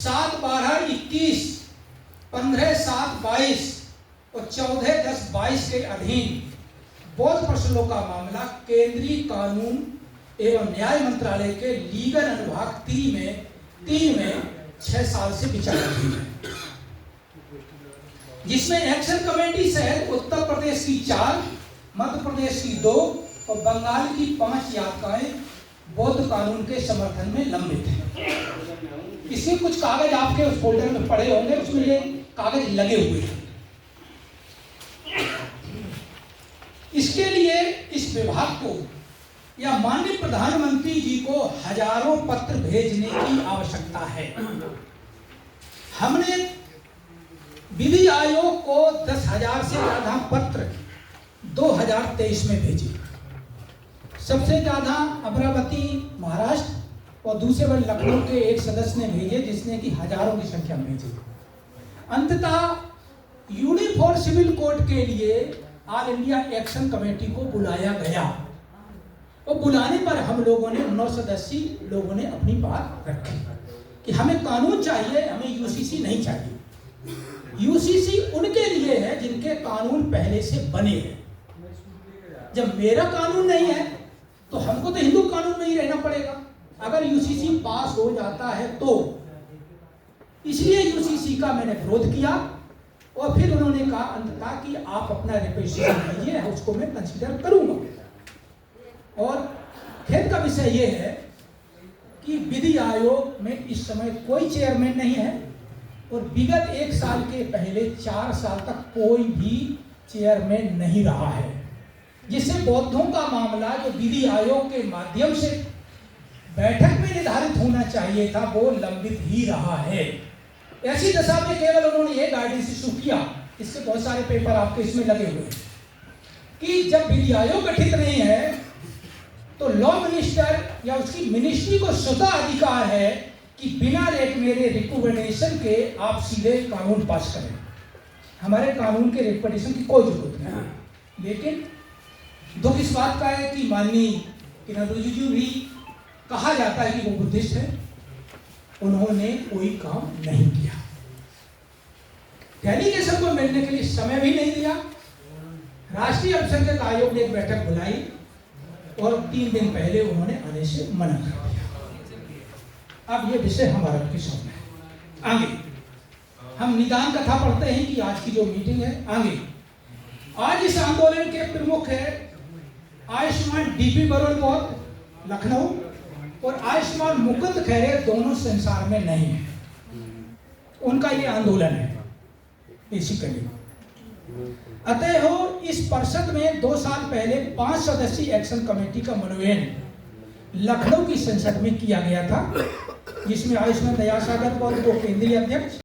7/12/21, 15/7/22 और 14/10/22 के अधीन बौद्ध प्रश्नों का मामला केंद्रीय कानून एवं न्याय मंत्रालय के लीगल अनुभाग 3 में 6 साल से विचाराधीन है, जिसमें एक्शन कमेटी सहित उत्तर प्रदेश की 4, मध्य प्रदेश की 2 और बंगाल की 5 याचिकाएं बौद्ध कानून के समर्थन में लंबित हैं। इसके कुछ कागज आपके उस फोल्डर में पड़े होंगे, उसमें ये कागज लगे हुए हैं। इसके लिए इस विभाग को या माननीय प्रधानमंत्री जी को हजारों पत्र भेजने की आवश्यकता है। हमने विधि आयोग को 10,000 से ज्यादा पत्र 2023 में भेजे। सबसे ज्यादा अमरावती महाराष्ट्र और दूसरे बार लखनऊ के एक सदस्य ने भेजे, जिसने कि हजारों की संख्या में भेजे। अंततः यूनिफॉर्म सिविल कोड के लिए ऑल इंडिया एक्शन कमेटी को बुलाया गया और बुलाने पर हम लोगों ने 9 सदस्यीय लोगों ने अपनी बात रखी कि हमें कानून चाहिए, हमें यूसीसी नहीं चाहिए। यूसीसी उनके लिए है जिनके कानून पहले से बने हैं। जब मेरा कानून नहीं है तो हमको तो हिंदू कानून में ही रहना पड़ेगा अगर यूसीसी पास हो जाता है तो। इसलिए यूसीसी का मैंने विरोध किया और फिर उन्होंने कहा अंततः कि आप अपना रिप्रेजेंटेशन दीजिए, उसको मैं कंसीडर करूंगा। और खेद का विषय यह है कि विधि आयोग में इस समय कोई चेयरमैन नहीं है और विगत 1 साल के पहले 4 साल तक कोई भी चेयरमैन नहीं रहा है, जिससे बौद्धों का मामला जो विधि आयोग के माध्यम से बैठक में निर्धारित होना चाहिए था वो लंबित ही रहा है। ऐसी दशा में केवल उन्होंने एक गाइडेंस इशू किया, इससे बहुत सारे पेपर आपके इसमें लगे हुए हैं कि जब विधि आयोग गठित नहीं है तो लॉ मिनिस्टर या उसकी मिनिस्ट्री को स्वतः अधिकार है कि बिना मेरे रिकमेंडेशन के आप सीधे कानून पास करें। हमारे कानून के रिकमेंडेशन की कोई जरूरत नहीं। लेकिन दुख इस बात का है कि माननीय किरण रिजिजू भी कहा जाता है कि वो बुद्धिस्ट है, उन्होंने कोई काम नहीं किया। डेलीगेशन को मिलने के लिए समय भी नहीं दिया। राष्ट्रीय अल्पसंख्यक आयोग ने एक बैठक बुलाई और 3 दिन पहले उन्होंने आने से मना कर दिया। अब ये विषय हमारा के सामने है। आगे हम निदान कथा पढ़ते हैं कि आज की जो मीटिंग है आगे। आज इस आंदोलन के प्रमुख है आयुष्मान डीपी बरोल बौद्ध लखनऊ और आयुष्मान मुकुंद खैरे, दोनों संसार में नहीं है। उनका ये आंदोलन है बेसिकली। अतः इस परिषद में 2 साल पहले 5 सदस्यीय एक्शन कमेटी का मनोनयन लखनऊ की संसद में किया गया था, जिसमें आयुष्मान दयासागर बौद्ध को केंद्रीय अध्यक्ष,